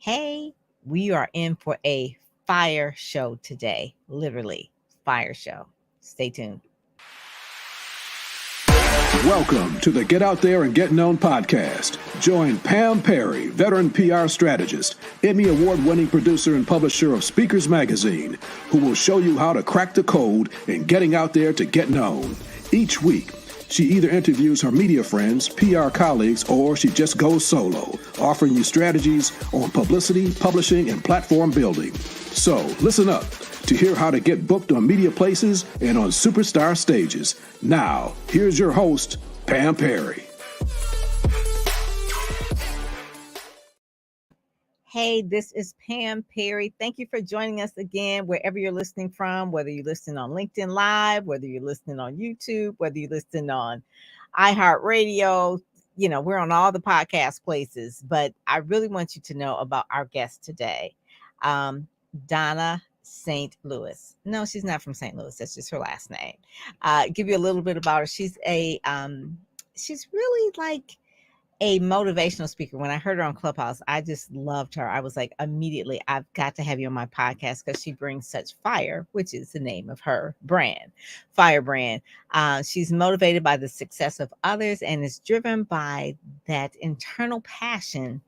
Hey, we are in for a fire show today. Literally, fire show. Stay tuned. Welcome to the Get Out There and Get Known podcast. Join Pam Perry, veteran PR strategist, Emmy award-winning producer and publisher of Speakers Magazine, who will show you how to crack the code in getting out there to get known. Each week, she either interviews her media friends, PR colleagues, or she just goes solo, offering you strategies on publicity, publishing, and platform building. So listen up to hear how to get booked on media places and on superstar stages. Now, here's your host, Pam Perry. Hey, this is Pam Perry. Thank you for joining us again, wherever you're listening from, whether you're listening on LinkedIn Live, whether you're listening on YouTube, whether you're listening on iHeartRadio. You know, we're on all the podcast places, but I really want you to know about our guest today, Dawnna St. Louis. No, she's not from St. Louis. That's just her last name. Give you a little bit about her. She's really like a motivational speaker. When I heard her on Clubhouse, I just loved her. I was like, immediately, I've got to have you on my podcast because she brings such fire, which is the name of her brand, Firebrand. She's motivated by the success of others and is driven by that internal passion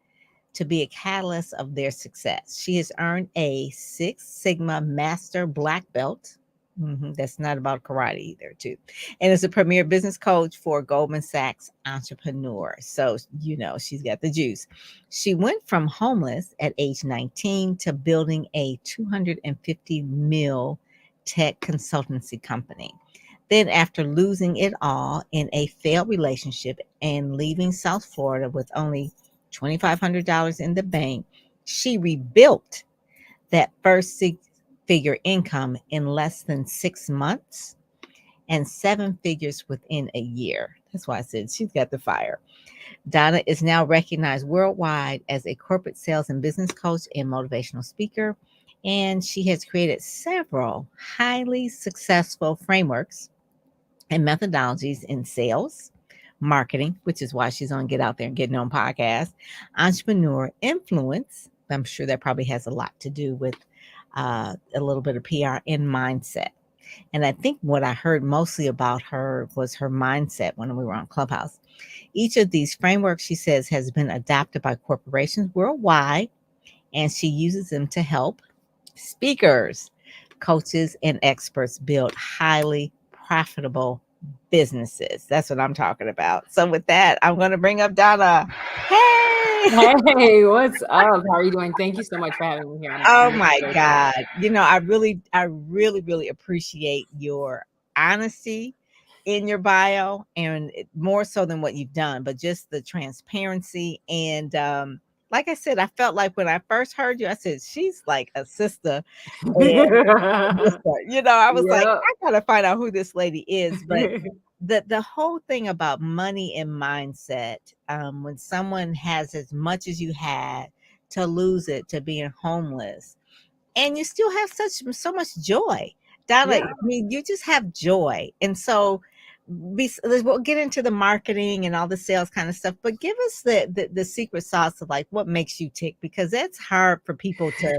to be a catalyst of their success. She has earned a Six Sigma Master Black Belt. That's not about karate either, too. And is a premier business coach for Goldman Sachs entrepreneur. So, you know, she's got the juice. She went from homeless at age 19 to building a 250 mil tech consultancy company. Then after losing it all in a failed relationship and leaving South Florida with only $2,500 in the bank, she rebuilt that first six-figure income in less than 6 months and 7 figures within a year. That's why I said she's got the fire. Dawnna is now recognized worldwide as a corporate sales and business coach and motivational speaker, and she has created several highly successful frameworks and methodologies in sales, marketing, which is why she's on Get Out There and Get Known podcast, entrepreneur, influence. I'm sure that probably has a lot to do with a little bit of PR and mindset. And I think what I heard mostly about her was her mindset when we were on Clubhouse. Each of these frameworks, she says, has been adopted by corporations worldwide, and she uses them to help speakers, coaches, and experts build highly profitable businesses. That's what I'm talking about. So with that, I'm going to bring up Dawnna. Hey, what's up? How are you doing? Thank you so much for having me here. Oh my God. You know, I really appreciate your honesty in your bio, and more so than what you've done, but just the transparency. And like I said, I felt like when I first heard you, I said, she's like a sister. And, you know, I was like, I gotta find out who this lady is. But the whole thing about money and mindset, when someone has as much as you had, to lose it, to being homeless, and you still have so much joy. Dawnna, I mean, you just have joy. And so we'll get into the marketing and all the sales kind of stuff, but give us the secret sauce of like what makes you tick, because that's hard for people to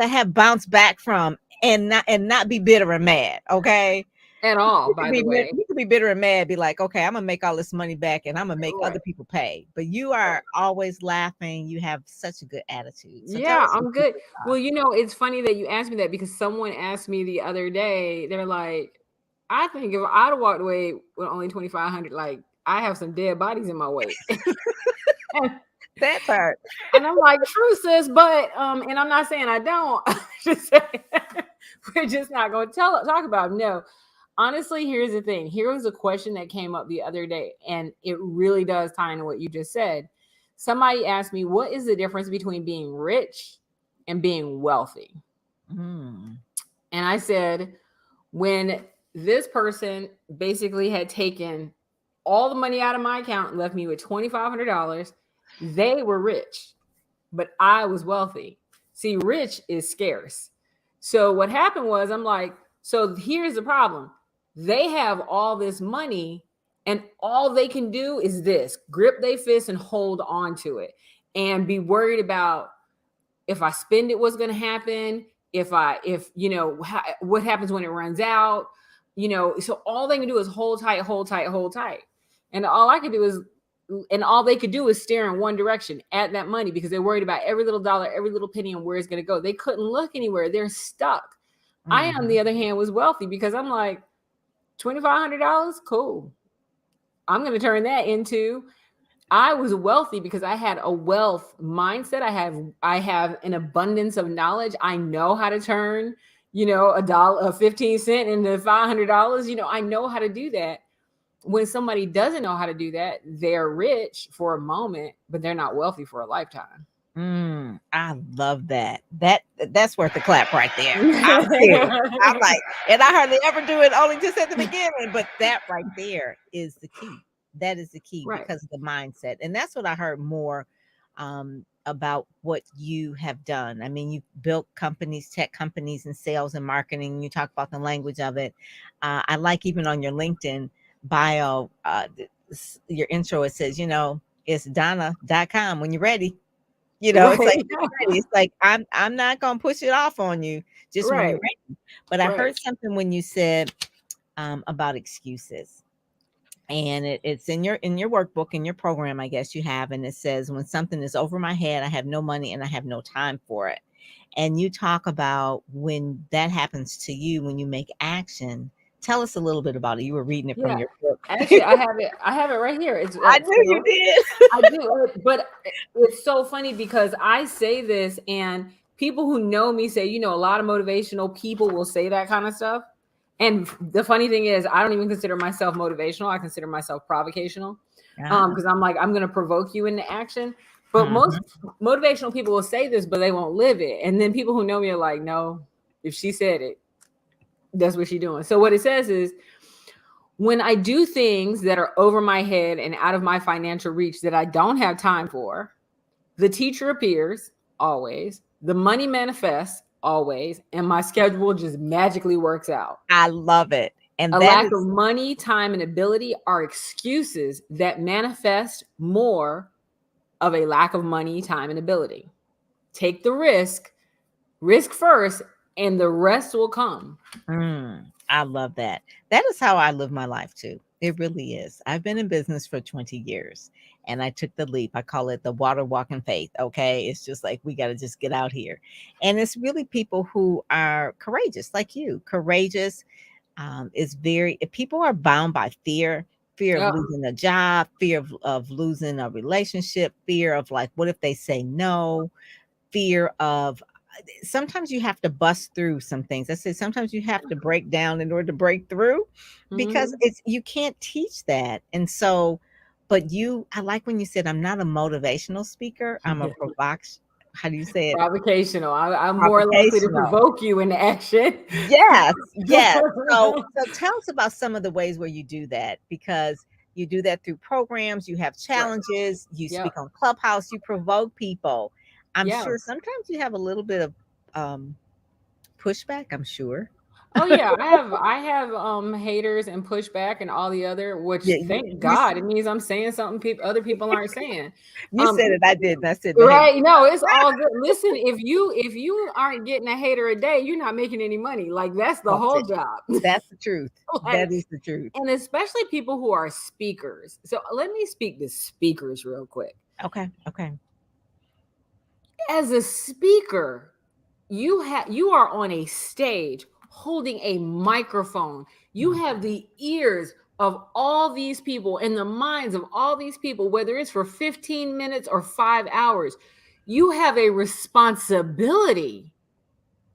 have bounce back from and not be bitter and mad. Okay. At all, by the way. You can be bitter and mad, be like, okay, I'm gonna make all this money back and I'm gonna make other people pay. But you are always laughing. You have such a good attitude. So I'm good. Well, you know, it's funny that you asked me that, because someone asked me the other day, they're like, I think if I'd have walked away with only 2,500, like I have some dead bodies in my way. That part. And I'm like, true, sis, but and I'm not saying I don't. We're just not going to talk about it. No. Honestly, here's the thing. Here was a question that came up the other day, and it really does tie into what you just said. Somebody asked me, what is the difference between being rich and being wealthy? And I said, when this person basically had taken all the money out of my account and left me with $2,500, they were rich, but I was wealthy. See, rich is scarce. So what happened was, I'm like, so here's the problem. They have all this money and all they can do is this: grip their fist and hold on to it and be worried about if I spend it, what's going to happen? If what happens when it runs out? So all they can do is hold tight, hold tight, hold tight. And all I could do is, and all they could do is stare in one direction at that money because they're worried about every little dollar, every little penny and where it's going to go. They couldn't look anywhere. They're stuck. I, on the other hand, was wealthy because I'm like, $2,500, cool. I'm going to turn that into, I was wealthy because I had a wealth mindset. I have an abundance of knowledge. I know how to turn, a 15 cent into $500. I know how to do that. When somebody doesn't know how to do that, they're rich for a moment, but they're not wealthy for a lifetime. I love that. That's worth a clap right there. I'm serious. I'm like, and I hardly ever do it, only just at the beginning, but that right there is the key. That is the key, right? Because of the mindset. And that's what I heard more about what you have done. I mean, you've built companies, tech companies, and sales and marketing. You talk about the language of it. I like even on your LinkedIn bio, your intro, it says, it's Dawnna.com when you're ready. It's like, it's like, I'm not going to push it off on you just when you're ready. But I heard something when you said about excuses, and it's in your workbook, in your program, I guess you have, and it says, when something is over my head, I have no money and I have no time for it. And you talk about when that happens to you, when you make action. Tell us a little bit about it. You were reading it from your book. Actually, I have it right here. I knew you did. I do, but it's so funny because I say this, and people who know me say, a lot of motivational people will say that kind of stuff. And the funny thing is, I don't even consider myself motivational. I consider myself provocational, because I'm like, I'm going to provoke you into action. But most motivational people will say this, but they won't live it. And then people who know me are like, no, if she said it, that's what she's doing. So what it says is, when I do things that are over my head and out of my financial reach that I don't have time for, the teacher appears always, the money manifests always, and my schedule just magically works out. I love it. And a lack of money, time, and ability are excuses that manifest more of a lack of money, time, and ability. Take the risk first, and the rest will come. I love that. That is how I live my life too. It really is. I've been in business for 20 years and I took the leap. I call it the water walking faith. Okay. It's just like, we got to just get out here. And it's really people who are courageous, like you. Courageous is people are bound by fear of losing a job, fear of losing a relationship, fear of like, what if they say no, fear of, sometimes you have to bust through some things. I said sometimes you have to break down in order to break through, because you can't teach that. And so, but I like when you said, I'm not a motivational speaker. I'm a how do you say it? Provocational. I'm more likely to provoke you into action. Yes. So tell us about some of the ways where you do that, because you do that through programs, you have challenges, you speak on Clubhouse, you provoke people. I'm sure sometimes you have a little bit of pushback, I'm sure. Oh yeah, I have haters and pushback and all the other, which thank God, it means I'm saying something other people aren't saying. You said it, I did. That's it. Right. No, it's all good. Listen, if you aren't getting a hater a day, you're not making any money. Like, that's the whole job. That's the truth. That is the truth. And especially people who are speakers. So let me speak to speakers real quick. Okay. As a speaker, you are on a stage holding a microphone. You have the ears of all these people and the minds of all these people, whether it's for 15 minutes or 5 hours. You have a responsibility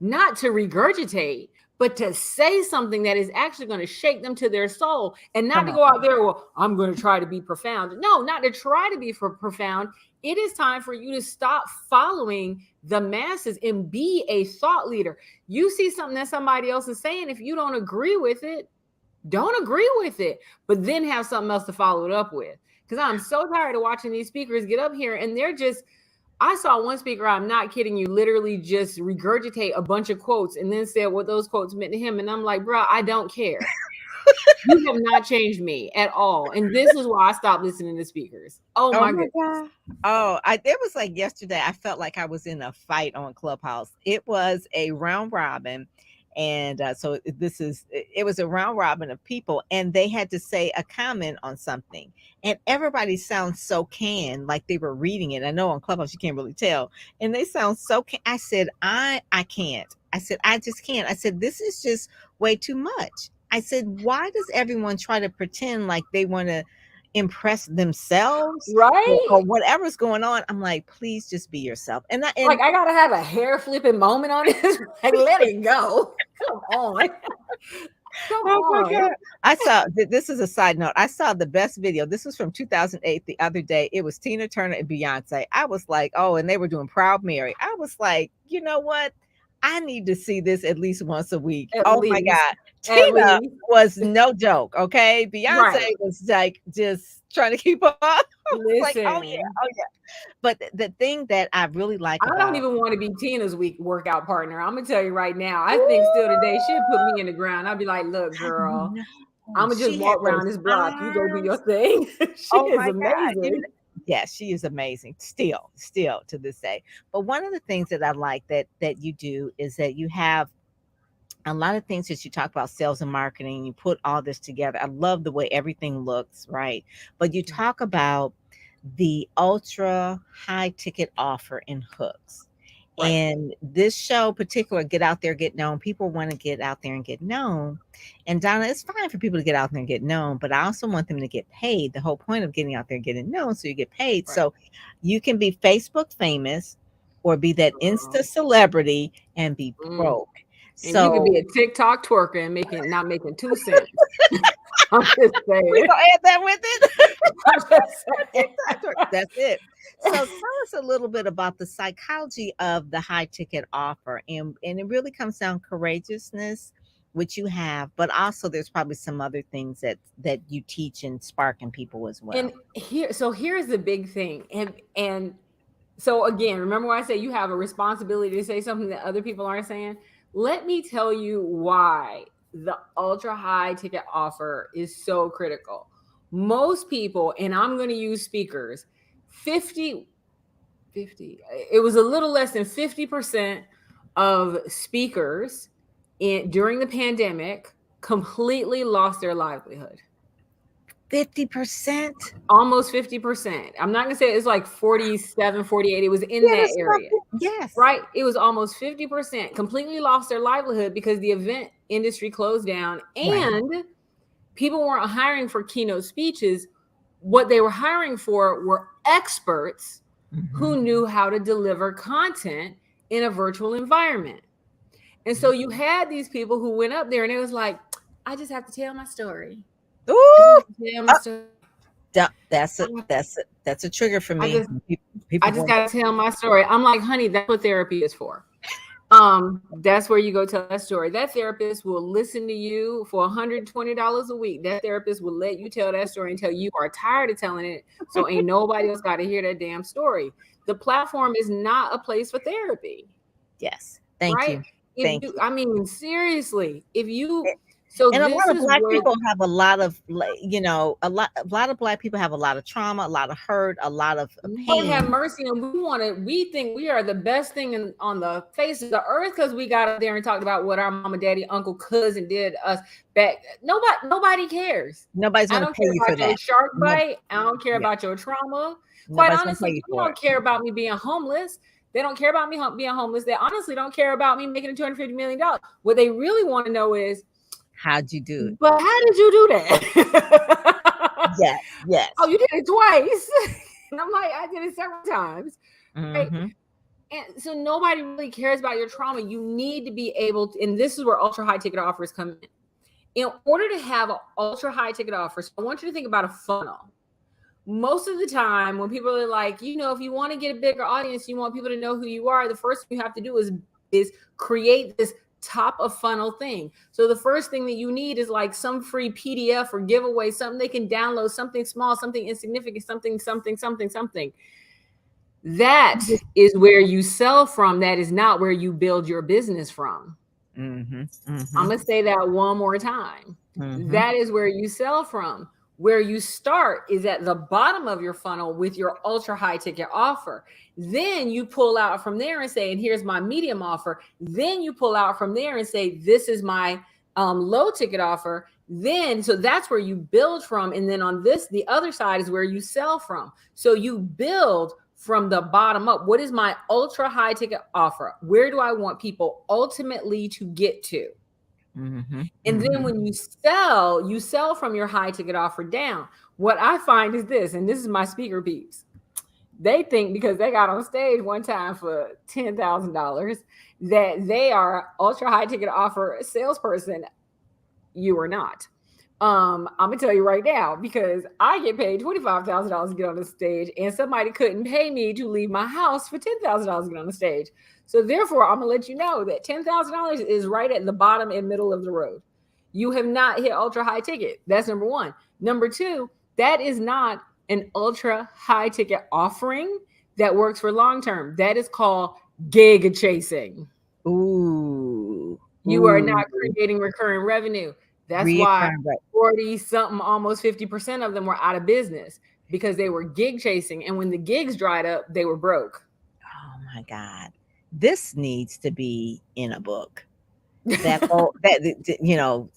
not to regurgitate, but to say something that is actually going to shake them to their soul, and not to go out there, well, I'm going to try to be profound. No, not to try to be profound. It is time for you to stop following the masses and be a thought leader. You see something that somebody else is saying, if you don't agree with it, don't agree with it, but then have something else to follow it up with. Because I'm so tired of watching these speakers get up here and they're just, I saw one speaker, I'm not kidding you, literally just regurgitate a bunch of quotes and then said what those quotes meant to him. And I'm like, bro, I don't care. You have not changed me at all. And this is why I stopped listening to speakers. Oh Oh my my goodness. God. Oh, it was like yesterday. I felt like I was in a fight on Clubhouse. It was a round robin. And so it was a round robin of people, and they had to say a comment on something. And everybody sounds so canned, like they were reading it. I know on Clubhouse you can't really tell. And they sound so I said, I can't. I said, I just can't. I said, this is just way too much. I said, why does everyone try to pretend like they want to impress themselves or Right? whatever's going on? I'm like, please just be yourself. And Like I gotta have a hair flipping moment on this. Like, let it go. Come on. Come oh my on. God. I saw this is a side note. I saw the best video. This was from 2008 the other day. It was Tina Turner and Beyonce. I was like, oh, and they were doing Proud Mary. I was like, you know what? I need to see this at least once a week. At Oh my least. God. At Tina least. was no joke. Okay. Beyonce Right. was like just trying to keep up. I was like, Listen. oh yeah, oh yeah. But the thing that I really like I don't about even want to be Tina's workout partner. I'm gonna tell you right now. I think still today she'd put me in the ground. I'd be like, look, I girl, know. I'm gonna just She had walk around those this block. You go do your arms. thing. She Oh is my God. amazing. Yes, she is amazing. Still to this day. But one of the things that I like that you do is that you have a lot of things that you talk about sales and marketing. You put all this together. I love the way everything looks, right? But you talk about the ultra high ticket offer in hooks. Right. And this show particular, Get Out There, Get Known, people want to get out there and get known. And Dawnna, it's fine for people to get out there and get known, but I also want them to get paid. The whole point of getting out there and getting known, so you get paid. Right. So you can be Facebook famous or be that Insta Girl. celebrity and be Mm. broke. And you could be So a TikTok twerker and not making 2 cents. I'm just we saying. gonna add that with it. I'm just saying. That's it. So tell us a little bit about the psychology of the high ticket offer, and it really comes down courageousness, which you have, but also there's probably some other things that you teach and spark in people as well. And here's the big thing. And so again, remember when I say you have a responsibility to say something that other people aren't saying? Let me tell you why the ultra high ticket offer is so critical. Most people, and I'm going to use speakers, 50, it was a little less than 50% of speakers during the pandemic completely lost their livelihood. 50%? Almost 50%. I'm not going to say it's like 47, 48. It was in that area. Yes. Right? It was almost 50% completely lost their livelihood because the event industry closed down and people weren't hiring for keynote speeches. What they were hiring for were experts who knew how to deliver content in a virtual environment. And so you had these people who went up there and it was like, I just have to tell my story. Ooh. That's a trigger for me. I just got to tell my story. I'm like, honey, that's what therapy is for. That's where you go tell that story. That therapist will listen to you for $120 a week. That therapist will let you tell that story until you are tired of telling it. So ain't nobody else got to hear that damn story. The platform is not a place for therapy. Yes. Thank you. I mean, seriously, if you and a lot of Black people have a lot of, a lot of Black people have a lot of trauma, a lot of hurt, a lot of pain. Lord have mercy, and we think we are the best thing on the face of the earth because we got up there and talked about what our mama, daddy, uncle, cousin did to us back. Nobody cares. Nobody's going to pay you for that. Your shark bite. I don't care about your trauma. Quite honestly, people don't care about me being homeless. They don't care about me being homeless. They honestly don't care about me making $250 million. What they really want to know is, how'd you do it? But how did you do that? Yes. Oh, you did it twice. And I'm like, I did it several times. Right? And so nobody really cares about your trauma. You need to be able to, and this is where ultra high ticket offers come in. In order to have an ultra high ticket offer, so I want you to think about a funnel. Most of the time when people are like, if you want to get a bigger audience, you want people to know who you are, the first thing you have to do is create this top of funnel thing. So the first thing that you need is like some free PDF or giveaway, something they can download, something small, something insignificant, something. That is where you sell from. That is not where you build your business from. I'm going to say that one more time. That is where you sell from. Where you start is at the bottom of your funnel with your ultra high ticket offer. Then you pull out from there and say, and here's my medium offer. Then you pull out from there and say, this is my low ticket offer. Then, so that's where you build from. And then on this, the other side is where you sell from. So you build from the bottom up. What is my ultra high ticket offer? Where do I want people ultimately to get to? And then when you sell from your high ticket offer down. What I find is this, and this is my speaker peeps. They think because they got on stage one time for $10,000 that they are ultra high ticket offer salesperson. You are not. I'm gonna tell you right now, because I get paid $25,000 to get on the stage, and somebody couldn't pay me to leave my house for $10,000 to get on the stage. So therefore, I'm gonna let you know that $10,000 is right at the bottom and middle of the road. You have not hit ultra high ticket. That's number one. Number two, that is not an ultra high ticket offering that works for long term. That is called gig chasing. Ooh. You are not creating recurring revenue. That's why 40 something, almost 50% of them were out of business because they were gig chasing. And when the gigs dried up, they were broke. Oh my God. This needs to be in a book. That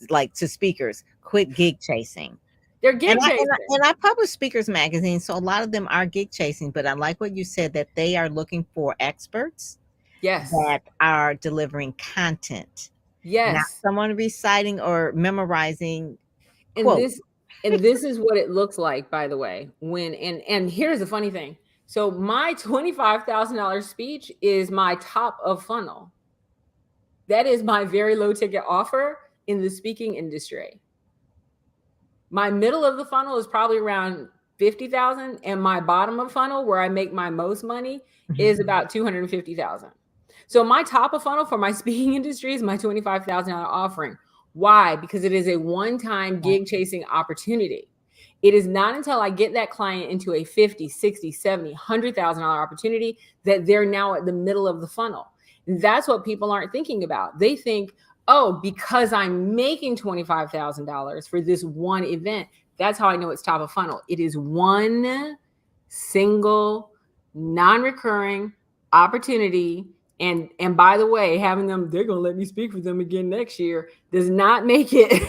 like to speakers, quit gig chasing. They're gig chasing. And I publish Speakers Magazine, so a lot of them are gig chasing, but I like what you said, that they are looking for experts that are delivering content. Not someone reciting or memorizing quotes. And this is what it looks like, by the way. And here's the funny thing. So my $25,000 speech is my top of funnel. That is my very low ticket offer in the speaking industry. My middle of the funnel is probably around 50,000, and my bottom of funnel, where I make my most money, is about 250,000. So my top of funnel for my speaking industry is my $25,000 offering. Why? Because it is a one-time gig chasing opportunity. It is not until I get that client into a 50, 60, 70, $100,000 opportunity that they're now at the middle of the funnel. And that's what people aren't thinking about. They think, oh, because I'm making $25,000 for this one event, that's how I know it's top of funnel. It is one single non-recurring opportunity. And by the way, having them, they're going to let me speak for them again next year, does not make it.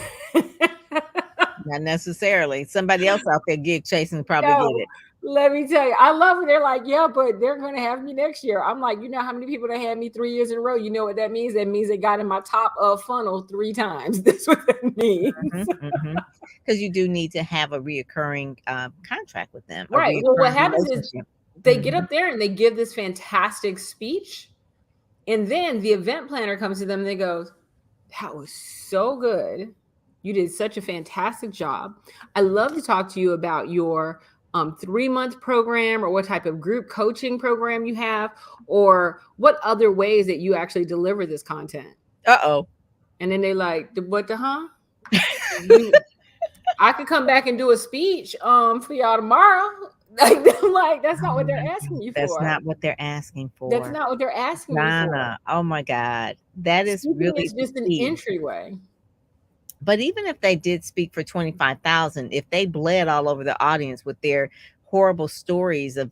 Not necessarily. Somebody else out there gig chasing probably get it. Let me tell you, I love it. They're like, yeah, but they're going to have me next year. I'm like, you know how many people that had me 3 years in a row? You know what that means? That means they got in my top of funnel 3 times. That's what that means. Because you do need to have a reoccurring contract with them. Right. Well, what happens is they get up there and they give this fantastic speech. And then the event planner comes to them and they go, that was so good. You did such a fantastic job. I love to talk to you about your 3-month program, or what type of group coaching program you have, or what other ways that you actually deliver this content. And then they like, what the I could come back and do a speech for y'all tomorrow. Like, that's not what they're asking you for. That's not what they're asking for. That's not what they're asking you for. Oh my God. That is really just an entryway. But even if they did speak for 25,000, if they bled all over the audience with their horrible stories of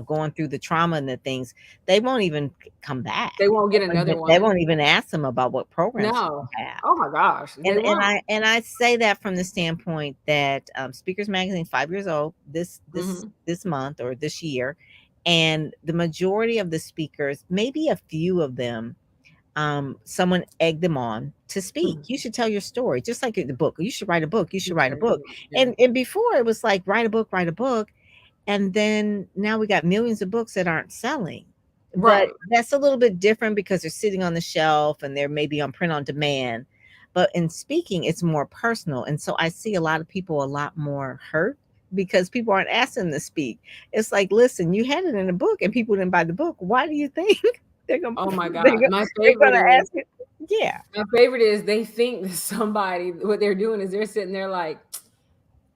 going through the trauma and the things, they won't even come back. They won't get another one. They won't even ask them about what programs they have. Oh my gosh. And I say that from the standpoint that Speakers Magazine 5 years old this month or this year, and the majority of the speakers, maybe a few of them, someone egged them on to speak. You should tell your story, just like the book. You should write a book. You should write a book. And before it was like write a book. And then now we got millions of books that aren't selling. Right. But that's a little bit different because they're sitting on the shelf and they're maybe on print on demand. But in speaking, it's more personal. And so I see a lot of people a lot more hurt because people aren't asking them to speak. It's like, listen, you had it in a book and people didn't buy the book. Why do you think they're going to? Oh my God. My favorite is they think that somebody, what they're doing is they're sitting there like,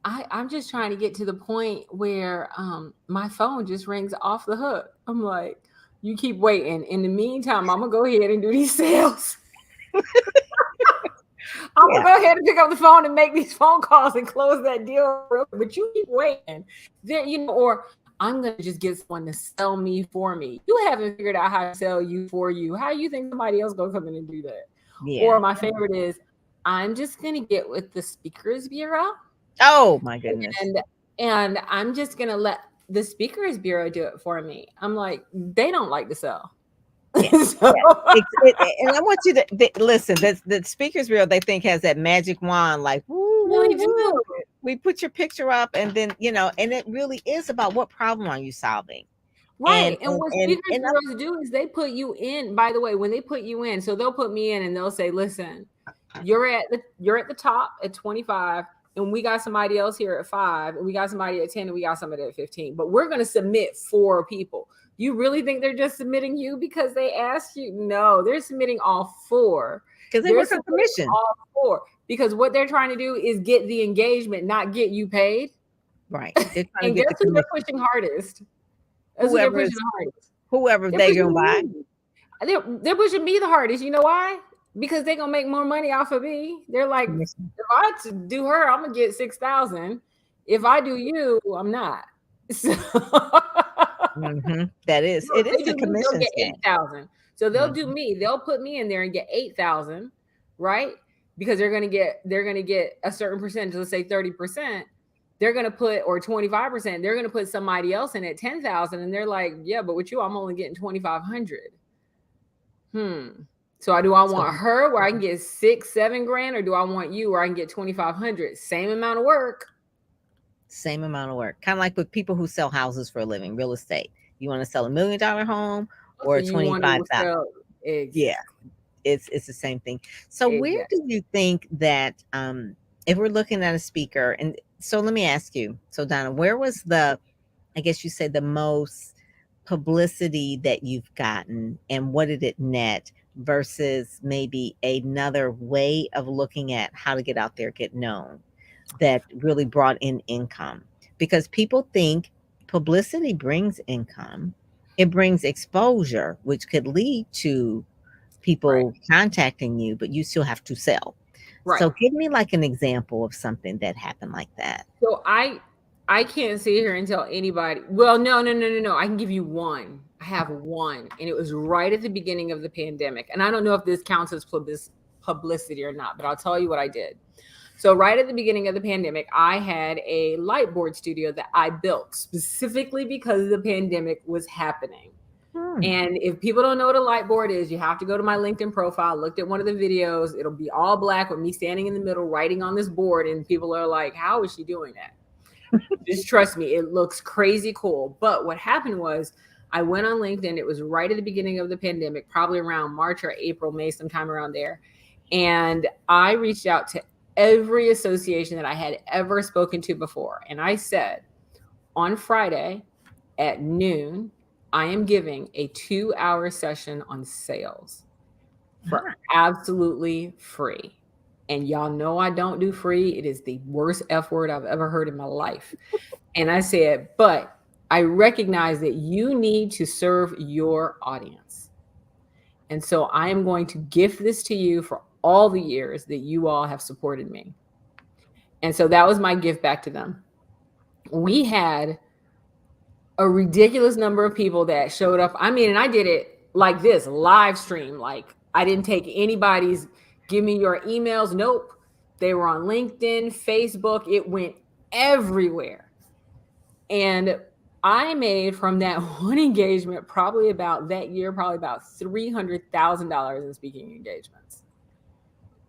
I'm just trying to get to the point where my phone just rings off the hook. I'm like, you keep waiting. In the meantime, I'm going to go ahead and do these sales. I'm gonna go ahead and pick up the phone and make these phone calls and close that deal, but you keep waiting. Then, you know, or I'm gonna just get someone to sell me for me. You haven't figured out how to sell you for you. How you think somebody else gonna come in and do that? Yeah. Or my favorite is, I'm just gonna get with the Speakers Bureau. Oh my goodness. And I'm just gonna let the Speakers Bureau do it for me. I'm like, they don't like to sell. Yeah. So- And I want you to listen. The Speakers Bureau, they think, has that magic wand, like, woo, Really woo, woo. do. We put your picture up, and then, you know, and it really is about what problem are you solving. Right. And what Speakers and Bureaus do is they put you in, by the way, when they put you in, so they'll put me in and they'll say, listen, you're at the top at 25, and we got somebody else here at 5, and we got somebody at 10, and we got somebody at 15. But we're gonna submit 4 people. You really think they're just submitting you because they asked you? No, they're submitting all 4. because they work on commission. All 4. Because what they're trying to do is get the engagement, not get you paid. Right. They're trying And to get guess the who they're commission. pushing hardest? That's who they're pushing the hardest. Whoever They're they pushing gonna buy. me. They're pushing me the hardest. You know why? Because they're gonna make more money off of me. They're like, Commission. if I do her, I'm gonna get 6,000. If I do you, I'm not. So That is, no, it is they a do me, they'll commission get scheme. 8,000. So they'll do me. They'll put me in there and get 8,000, right? Because they're gonna get a certain percentage. Let's say 30%. They're gonna put, or 25%. They're gonna put somebody else in at 10,000, and they're like, yeah, but with you, I'm only getting 2,500. So do I want her where I can get 6-7 grand, or do I want you where I can get 2,500? Same amount of work. Same amount of work. Kind of like with people who sell houses for a living, real estate. You want to sell $1 million home or So you want to 25,000? sell- Exactly. Yeah, it's the same thing. So where do you think that if we're looking at a speaker, and so let me ask you, so Dawnna, where was I guess you said the most publicity that you've gotten, and what did it net versus maybe another way of looking at how to get out there, get known, that really brought in income? Because people think publicity brings income. It brings exposure, which could lead to people contacting you, but you still have to sell. Right. So give me like an example of something that happened like that. So I can't sit here and tell anybody. Well, no. I can give you one. I have one, and it was right at the beginning of the pandemic. And I don't know if this counts as publicity or not, but I'll tell you what I did. So right at the beginning of the pandemic, I had a light board studio that I built specifically because the pandemic was happening. And if people don't know what a light board is, you have to go to my LinkedIn profile, looked at one of the videos. It'll be all black with me standing in the middle, writing on this board. And people are like, how is she doing that? Just trust me, it looks crazy cool. But what happened was I went on LinkedIn. It was right at the beginning of the pandemic, probably around March or April, May, sometime around there. And I reached out to every association that I had ever spoken to before. And I said, on Friday at noon, I am giving a 2-hour session on sales for absolutely free. And y'all know I don't do free. It is the worst F word I've ever heard in my life. And I said, but I recognize that you need to serve your audience. And so I am going to gift this to you for all the years that you all have supported me. And so that was my gift back to them. We had a ridiculous number of people that showed up. I mean, and I did it like this, live stream. Like I didn't take anybody's, give me your emails. Nope. They were on LinkedIn, Facebook. It went everywhere. And I made from that one engagement, probably about $300,000 in speaking engagements.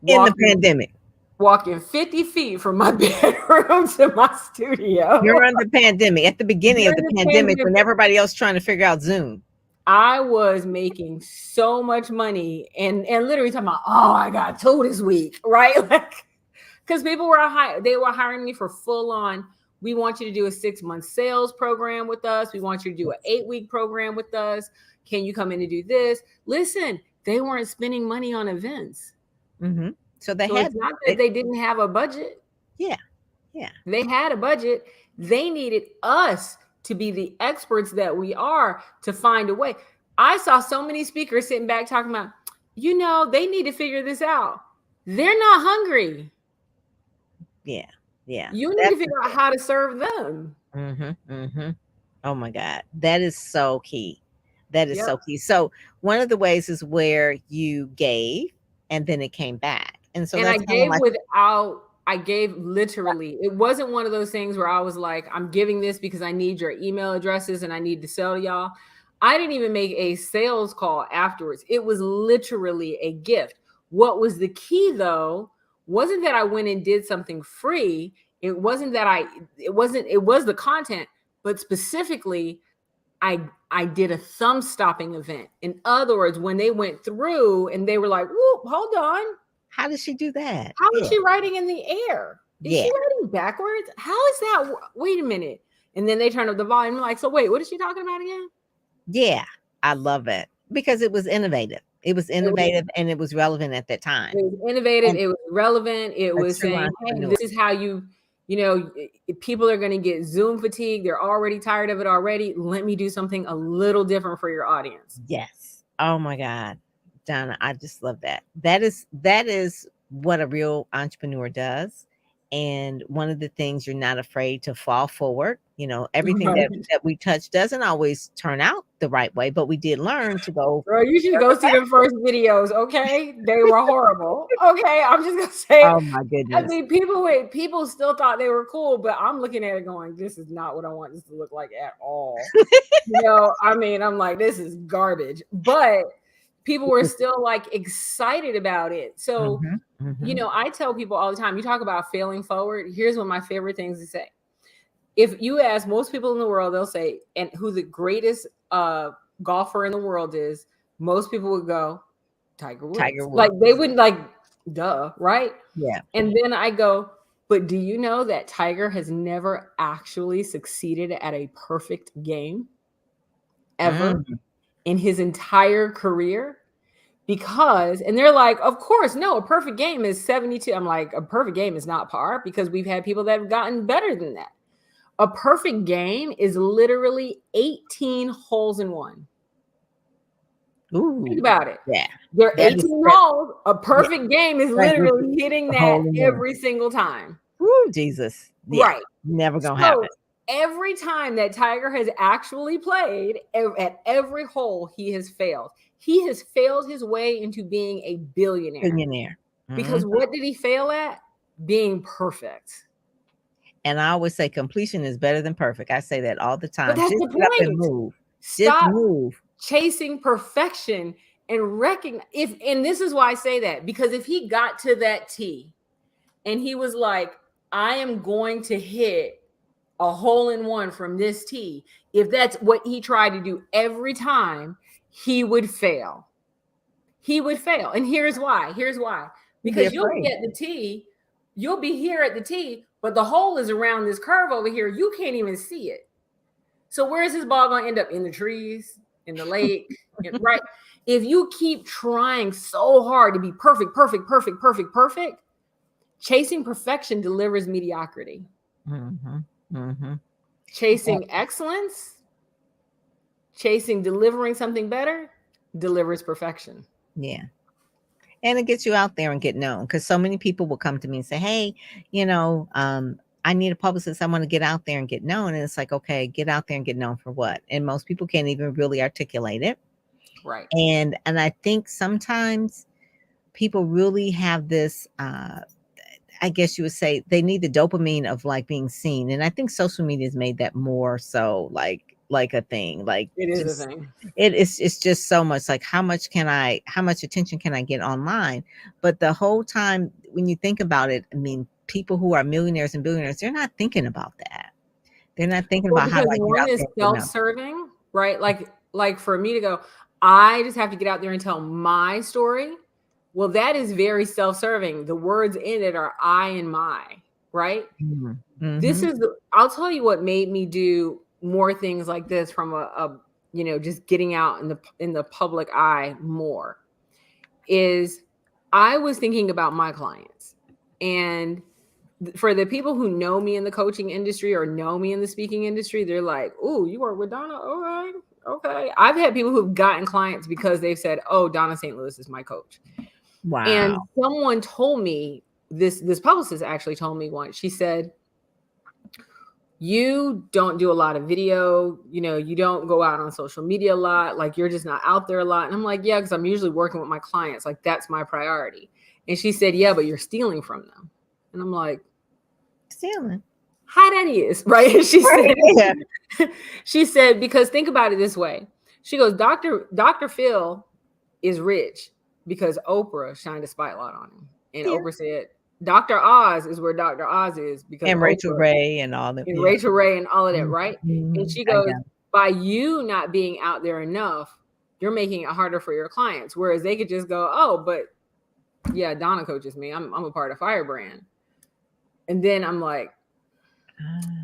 In the pandemic. Walking 50 feet from my bedroom to my studio. You're on the pandemic, at the beginning of the pandemic, when everybody else trying to figure out Zoom. I was making so much money and literally talking about, oh, I got 2 this week, right? Like, because people were hiring me for full on. We want you to do a 6-month sales program with us. We want you to do an 8-week program with us. Can you come in and do this? Listen, they weren't spending money on events. So it's not that they didn't have a budget. Yeah. They had a budget. They needed us to be the experts that we are to find a way. I saw so many speakers sitting back talking about, they need to figure this out. They're not hungry. Yeah. Yeah. You need to That's figure out how to serve them. oh my God. That is so key. That is Yep. so key. So one of the ways is where you gave and then it came back. And so And I that's kind of gave like without, I gave literally. It wasn't one of those things where I was like, I'm giving this because I need your email addresses and I need to sell to y'all. I didn't even make a sales call afterwards. It was literally a gift. What was the key though wasn't that I went and did something free. It wasn't that it was the content, but specifically I did a thumb stopping event. In other words, when they went through and they were like, whoop, hold on. how does she do that? How is Yeah. she writing in the air? Is Yeah. she writing backwards? How is that? Wait a minute. And then they turn up the volume. Like, so wait, what is she talking about again? Yeah. I love it because it was innovative. It was innovative and it was relevant at that time. It was innovative. And It was relevant. It a was true saying, hey, entrepreneur. this is how people are going to get Zoom fatigue. They're already tired of it already. Let me do something a little different for your audience. Yes. Oh my God. Dawnna, I just love that. That is what a real entrepreneur does. And one of the things you're not afraid to fall forward. You know, everything Right. that we touch doesn't always turn out the right way, but we did learn to go. Girl, you should go see the first videos, okay? They were horrible. Okay, I'm just gonna say it. Oh my I goodness. mean, people still thought they were cool, but I'm looking at it going, this is not what I want this to look like at all. I mean, I'm like, this is garbage. But people were still like excited about it. So, I tell people all the time, you talk about failing forward. Here's one of my favorite things to say. If you ask most people in the world, they'll say, and who the greatest golfer in the world is, most people would go, Tiger Woods. Tiger Woods. Like they wouldn't like, duh, right? Yeah. And then I go, but do you know that Tiger has never actually succeeded at a perfect game ever in his entire career? Because, and they're like, of course, no, a perfect game is 72. I'm like, a perfect game is not par because we've had people that have gotten better than that. A perfect game is literally 18 holes in one. Ooh. Think about it. Yeah. There are 18 holes. A perfect game is literally hitting that every single time. Ooh, Jesus. Yeah. Right. Never gonna happen. Every time that Tiger has actually played, at every hole, he has failed. He has failed his way into being a billionaire. Because what did he fail at? Being perfect. And I always say completion is better than perfect. I say that all the time. But that's just the get up and point. move. Stop Just move. chasing perfection and recognize and this is why I say that, because if he got to that tee and he was like, I am going to hit a hole in one from this tee, if that's what he tried to do every time, he would fail. He would fail. And here's why. Because you'll be at the tee, you'll be here at the tee, but the hole is around this curve over here. You can't even see it. So where is this ball going to end up? In the trees, in the lake, right? If you keep trying so hard to be perfect, chasing perfection delivers mediocrity. Chasing excellence, delivering something better delivers perfection. Yeah. And it gets you out there and get known, because so many people will come to me and say, hey, I need a publicist. I want to get out there and get known. And it's like, okay, get out there and get known for what? And most people can't even really articulate it. Right. And I think sometimes people really have this, I guess you would say they need the dopamine of like being seen. And I think social media has made that more so like a thing. Like it is a thing. It's just so much like how much attention can I get online? But the whole time when you think about it, I mean, people who are millionaires and billionaires, they're not thinking about that. They're not thinking about how one is self-serving, right? Like for me to go, I just have to get out there and tell my story. Well, that is very self-serving. The words in it are I and my, right? This is, I'll tell you what made me do more things like this from a just getting out in the public eye more, is I was thinking about my clients. And for the people who know me in the coaching industry or know me in the speaking industry, they're like, "Oh, you work with Dawnna? All right, okay." I've had people who've gotten clients because they've said, "Oh, Dawnna St. Louis is my coach." Wow. And someone told me, this publicist actually told me once, she said, you don't do a lot of video, you don't go out on social media a lot, like you're just not out there a lot. And I'm like, yeah, because I'm usually working with my clients, like that's my priority. And she said, yeah, but you're stealing from them. And I'm like, Stealing. how that is, right? And she Right, said, yeah. she said, because think about it this way. She goes, Dr. Phil is rich because Oprah shined a spotlight on him. And Yeah. Oprah said, Dr. Oz is where Dr. Oz is because And Rachel Oprah Ray and all that. and Yeah. Rachel Ray and all of that, right? And she I goes, know. by you not being out there enough, you're making it harder for your clients. Whereas they could just go, oh, but yeah, Dawnna coaches me. I'm a part of Firebrand. And then I'm like,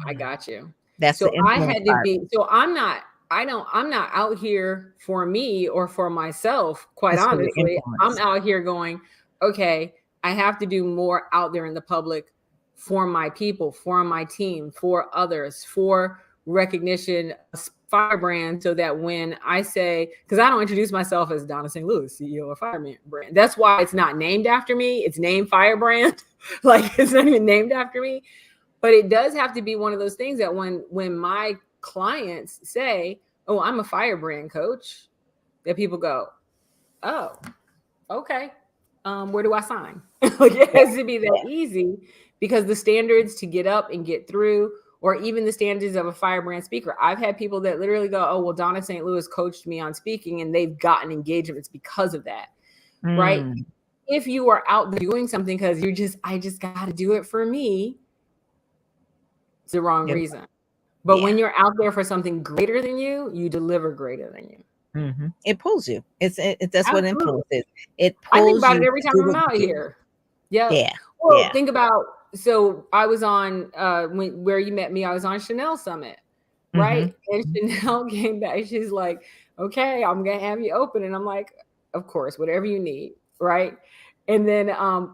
I got you. That's So the I influence had to part. be, so I'm not out here for me or for myself, quite It's for the honestly. I'm influence. out here going, okay, I have to do more out there in the public for my people, for my team, for others, for recognition of Firebrand, so that when I say, because I don't introduce myself as Dawnna St. Louis, CEO of Firebrand. That's why it's not named after me. It's named Firebrand. Like it's not even named after me. But it does have to be one of those things that when my clients say, oh, I'm a Firebrand coach, that people go, oh, okay. Where do I sign? Like it has to be that easy, because the standards to get up and get through, or even the standards of a Firebrand speaker. I've had people that literally go, oh, well, Dawnna St. Louis coached me on speaking and they've gotten engagements because of that. Right. If you are out there doing something because I just got to do it for me, it's the wrong reason. But when you're out there for something greater than you, you deliver greater than you. It pulls you. That's what influence is. It I think pulls about you it every time to I'm the out good. here. Yeah. Yeah. Well, Yeah. think about, so I was on where you met me, I was on Chanel Summit, right? And Chanel came back. She's like, okay, I'm gonna have you open. And I'm like, of course, whatever you need, right? And then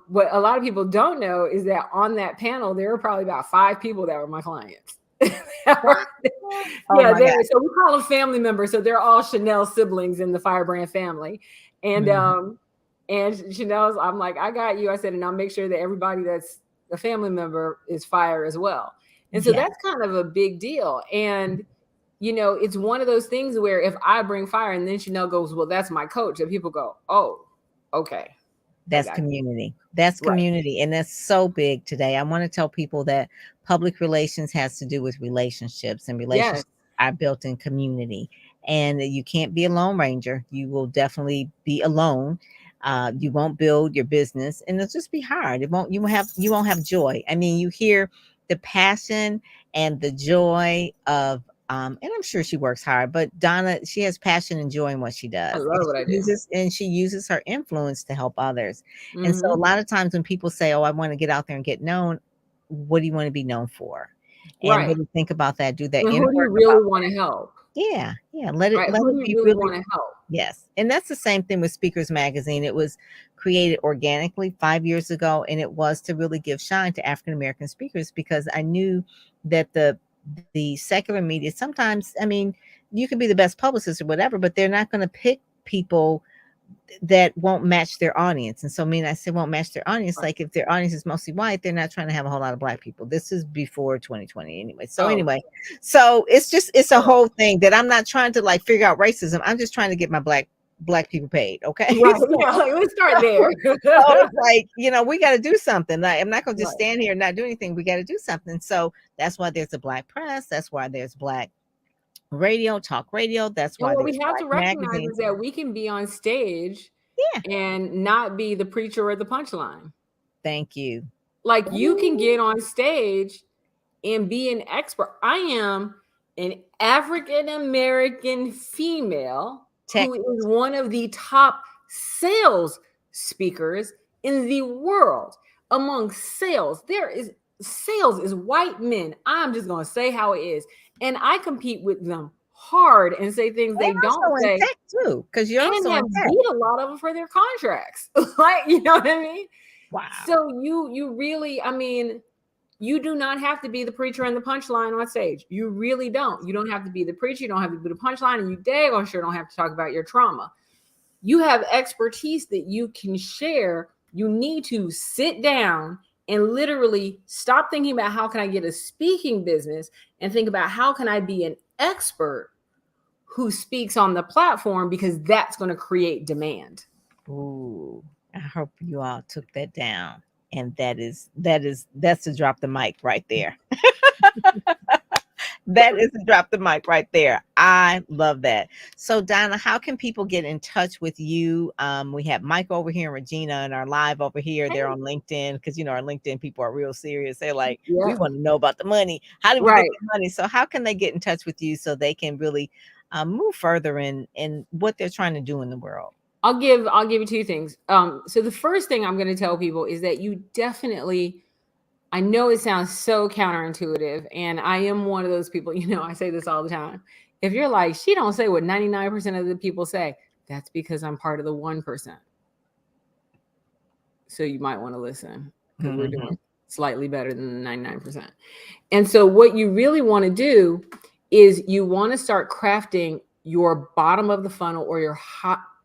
what a lot of people don't know is that on that panel, there were probably about 5 people that were my clients. Oh my God. So we call them family members. So they're all Chanel siblings in the Firebrand family. And and Chanel's, I'm like, I got you. I said, and I'll make sure that everybody that's a family member is fire as well. And so that's kind of a big deal. And it's one of those things where if I bring fire and then Chanel goes, well, that's my coach, and people go, oh, okay. That's community. That's community. And that's so big today. I want to tell people that public relations has to do with relationships, and relationships are built in community. And you can't be a lone ranger. You will definitely be alone. You won't build your business, and it'll just be hard. You won't have joy. I mean, you hear the passion and the joy of and I'm sure she works hard, but Dawnna, she has passion and joy in what she does. I love what I do. She uses her influence to help others. And so a lot of times when people say, oh, I want to get out there and get known, what do you want to be known for? And really think about that. Do that. And who do you really want to help? Yeah. Let it Who do be you really want to help? Yes. And that's the same thing with Speakers Magazine. It was created organically 5 years ago, and it was to really give shine to African American speakers, because I knew that the secular media, sometimes, I mean, you can be the best publicist or whatever, but they're not going to pick people that won't match their audience. And so I say won't match their audience. Like if their audience is mostly white, they're not trying to have a whole lot of black people. This is before 2020 anyway. So so it's a whole thing that I'm not trying to like figure out racism. I'm just trying to get my black people paid. Okay. Right. Let's start there. So like, we got to do something. Like, I'm not going to just stand here and not do anything. We got to do something. So that's why there's a black press. That's why there's black radio, talk radio. That's why what we have to recognize is that we can be on stage and not be the preacher or the punchline. Thank you. Like you can get on stage and be an expert. I am an African American female who is one of the top sales speakers in the world. Among sales, sales is white men. I'm just going to say how it is. And I compete with them hard and say things they don't say too, because you're also have beat a lot of them for their contracts. Like, you know what I mean? Wow. So you really, I mean, you do not have to be the preacher and the punchline on stage. You really don't. You don't have to be the preacher. You don't have to be the punchline, and you dang on sure don't have to talk about your trauma. You have expertise that you can share. You need to sit down and literally stop thinking about how can I get a speaking business and think about how can I be an expert who speaks on the platform, because that's going to create demand. Ooh, I hope you all took that down. And that's to drop the mic right there. That is to drop the mic right there. I love that. So, Dawnna, how can people get in touch with you? We have Mike over here and Regina and our live over here. They're on LinkedIn because, our LinkedIn people are real serious. They're like, we want to know about the money. How do we get the money? So how can they get in touch with you so they can really move further in what they're trying to do in the world? I'll give you two things. So the first thing I'm going to tell people is that you definitely, I know it sounds so counterintuitive, and I am one of those people, I say this all the time. If you're like, she don't say what 99% of the people say, that's because I'm part of the 1%. So you might want to listen, because we're doing slightly better than the 99%. And so what you really want to do is you want to start crafting your bottom of the funnel or your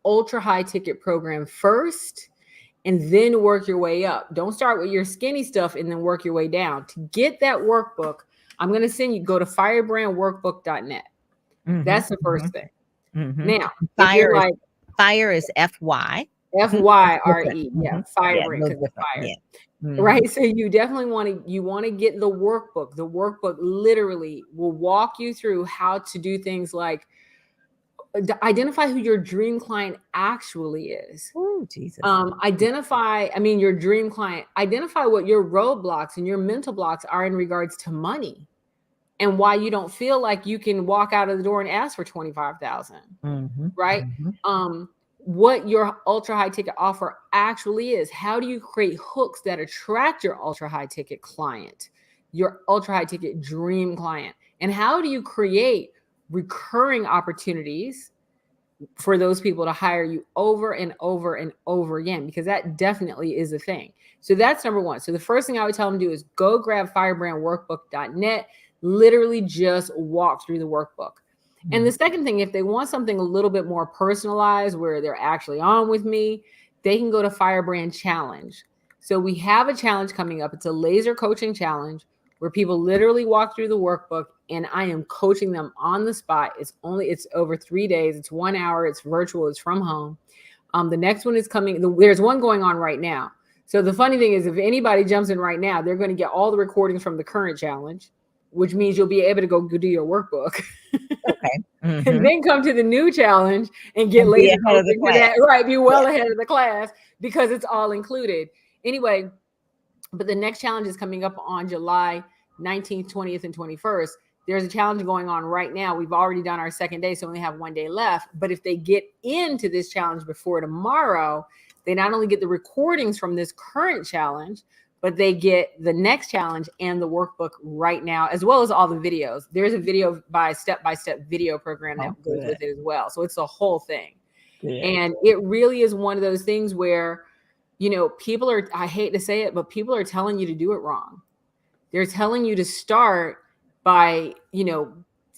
ultra high ticket program first, and then work your way up. Don't start with your skinny stuff and then work your way down. To get that workbook, I'm going to send you, go to firebrandworkbook.net. That's the first thing. Now, fire is FY. FYRE. Yeah, Firebrand, because fire. Yeah. Right. So you definitely want to get the workbook. The workbook literally will walk you through how to do things like identify who your dream client actually is. Oh, Jesus. Your dream client, identify what your roadblocks and your mental blocks are in regards to money, and why you don't feel like you can walk out of the door and ask for $25,000. Right. What your ultra high ticket offer actually is. How do you create hooks that attract your ultra high ticket client, your ultra high ticket dream client? And how do you create recurring opportunities for those people to hire you over and over and over again? Because that definitely is a thing. So that's number one. So the first thing I would tell them to do is go grab firebrandworkbook.net, literally just walk through the workbook. And the second thing, if they want something a little bit more personalized where they're actually on with me, they can go to Firebrand Challenge. So we have a challenge coming up. It's a laser coaching challenge where people literally walk through the workbook, and I am coaching them on the spot. It's over 3 days. It's 1 hour. It's virtual. It's from home. The next one is coming. There's one going on right now. So the funny thing is, if anybody jumps in right now, they're going to get all the recordings from the current challenge, which means you'll be able to go do your workbook. Okay. And then come to the new challenge and get laser coaching for that. Right. Be well ahead of the class, because it's all included. Anyway, but the next challenge is coming up on July 19th, 20th, and 21st. There's a challenge going on right now. We've already done our second day, so we only have 1 day left. But if they get into this challenge before tomorrow, they not only get the recordings from this current challenge, but they get the next challenge and the workbook right now, as well as all the videos. There's a video step-by-step video program that goes with it as well. So it's a whole thing. Good. And it really is one of those things where, people are, I hate to say it, but people are telling you to do it wrong. They're telling you to start by,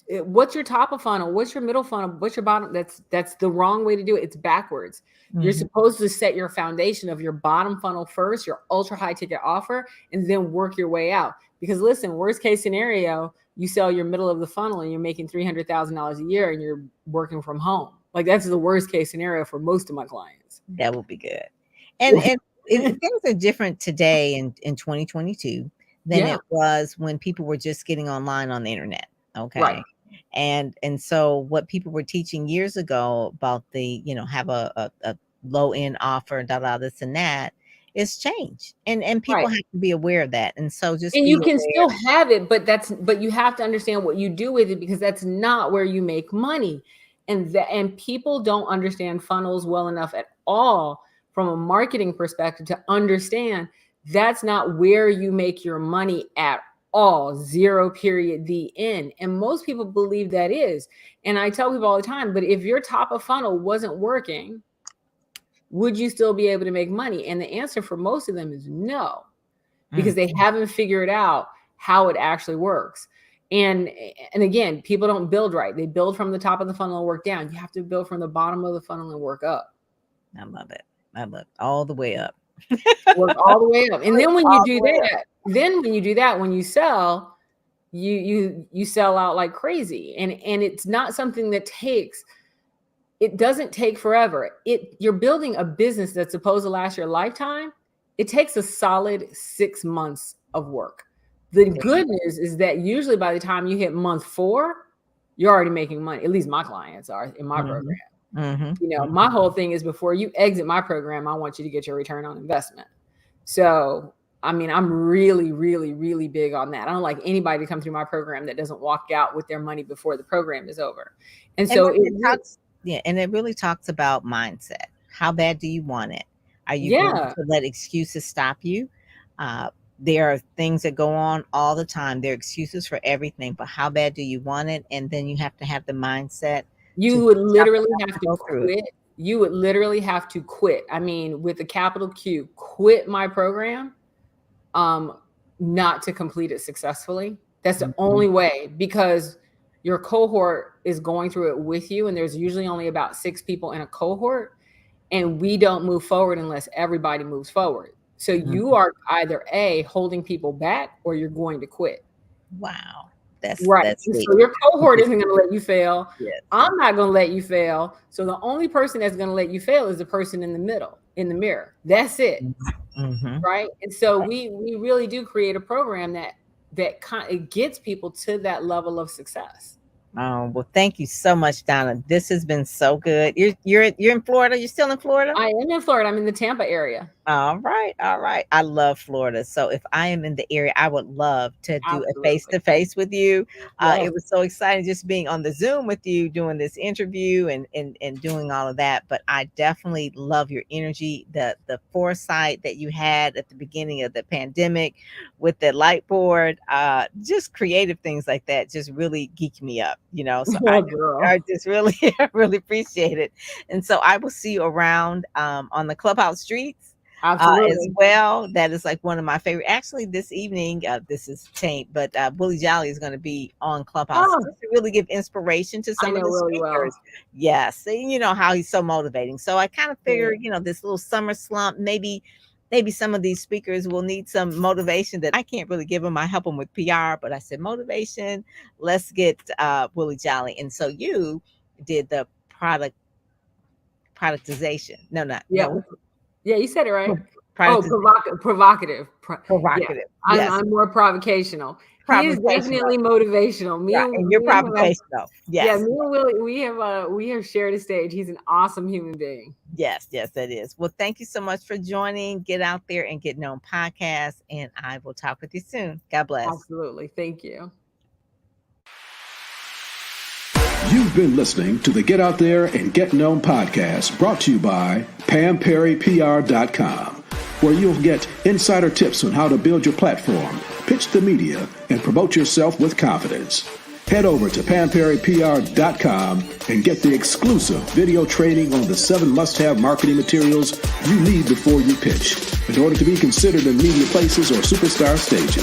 what's your top of funnel? What's your middle funnel? What's your bottom? That's the wrong way to do it. It's backwards. You're supposed to set your foundation of your bottom funnel first, your ultra high ticket offer, and then work your way out. Because listen, worst case scenario, you sell your middle of the funnel and you're making $300,000 a year and you're working from home. Like, that's the worst case scenario for most of my clients. That would be good. And things are different today in 2022 than it was when people were just getting online on the internet. Okay. Right. And so what people were teaching years ago about the, have a low end offer, this and that, is changed. And people have to be aware of that. And so you can still have it, but you have to understand what you do with it, because that's not where you make money. And people don't understand funnels well enough at all from a marketing perspective to understand that's not where you make your money at all. Zero, period, the end. And most people believe that is. And I tell people all the time, but if your top of funnel wasn't working, would you still be able to make money? And the answer for most of them is no, because they haven't figured out how it actually works. And again, people don't build right. They build from the top of the funnel and work down. You have to build from the bottom of the funnel and work up. I love it. I love it. All the way up. Work all the way up. And then when you All do the way that, when you sell, you sell out like crazy. And it's not something that it doesn't take forever. You're building a business that's supposed to last your lifetime. It takes a solid 6 months of work. The good news is that usually by the time you hit month 4, you're already making money. At least my clients are in my program. My whole thing is before you exit my program, I want you to get your return on investment. So, I mean, I'm really, really, really big on that. I don't like anybody to come through my program that doesn't walk out with their money before the program is over. And so it really talks about mindset. How bad do you want it? Are you going to let excuses stop you? There are things that go on all the time. There are excuses for everything, but how bad do you want it? And then you have to have the mindset. You would literally have to quit. You would literally have to quit. I mean, with a capital Q, quit my program, not to complete it successfully. That's the only way, because your cohort is going through it with you. And there's usually only about 6 people in a cohort. And we don't move forward unless everybody moves forward. So you are either A, holding people back, or you're going to quit. Wow. That's right. That's so your cohort isn't going to let you fail. Yes. I'm not going to let you fail. So the only person that's going to let you fail is the person in the middle, in the mirror. That's it. Right. And so we really do create a program that kind of gets people to that level of success. Well, thank you so much, Dawnna. This has been so good. You're in Florida. You're still in Florida? I am in Florida. I'm in the Tampa area. All right. I love Florida. So if I am in the area, I would love to do a face-to-face with you. It was so exciting just being on the Zoom with you, doing this interview and doing all of that. But I definitely love your energy, the foresight that you had at the beginning of the pandemic with the light board, just creative things like that just really geek me up, So I just really, really appreciate it. And so I will see you around on the Clubhouse streets. As well. That is like one of my favorite. Actually, this evening, this is taint, but Willie Jolly is going to be on Clubhouse just to really give inspiration to some of the speakers. Yes, and you know how he's so motivating. So I kind of figured, this little summer slump, maybe some of these speakers will need some motivation that I can't really give them. I help them with PR, but I said motivation. Let's get Willie Jolly, and so you did the productization. No. Yeah, you said it right. Provocative. Yeah. I'm more provocational. He is definitely motivational. And you're provocational. Yes. Yeah, me and Willie, we have shared a stage. He's an awesome human being. Yes, that is. Well, thank you so much for joining. Get Out There and Get Known podcast, and I will talk with you soon. God bless. Absolutely. Thank you. You've been listening to the Get Out There and Get Known podcast, brought to you by PamPerryPR.com, where you'll get insider tips on how to build your platform, pitch the media, and promote yourself with confidence. Head over to PamPerryPR.com and get the exclusive video training on the 7 must-have marketing materials you need before you pitch in order to be considered in media places or superstar stages.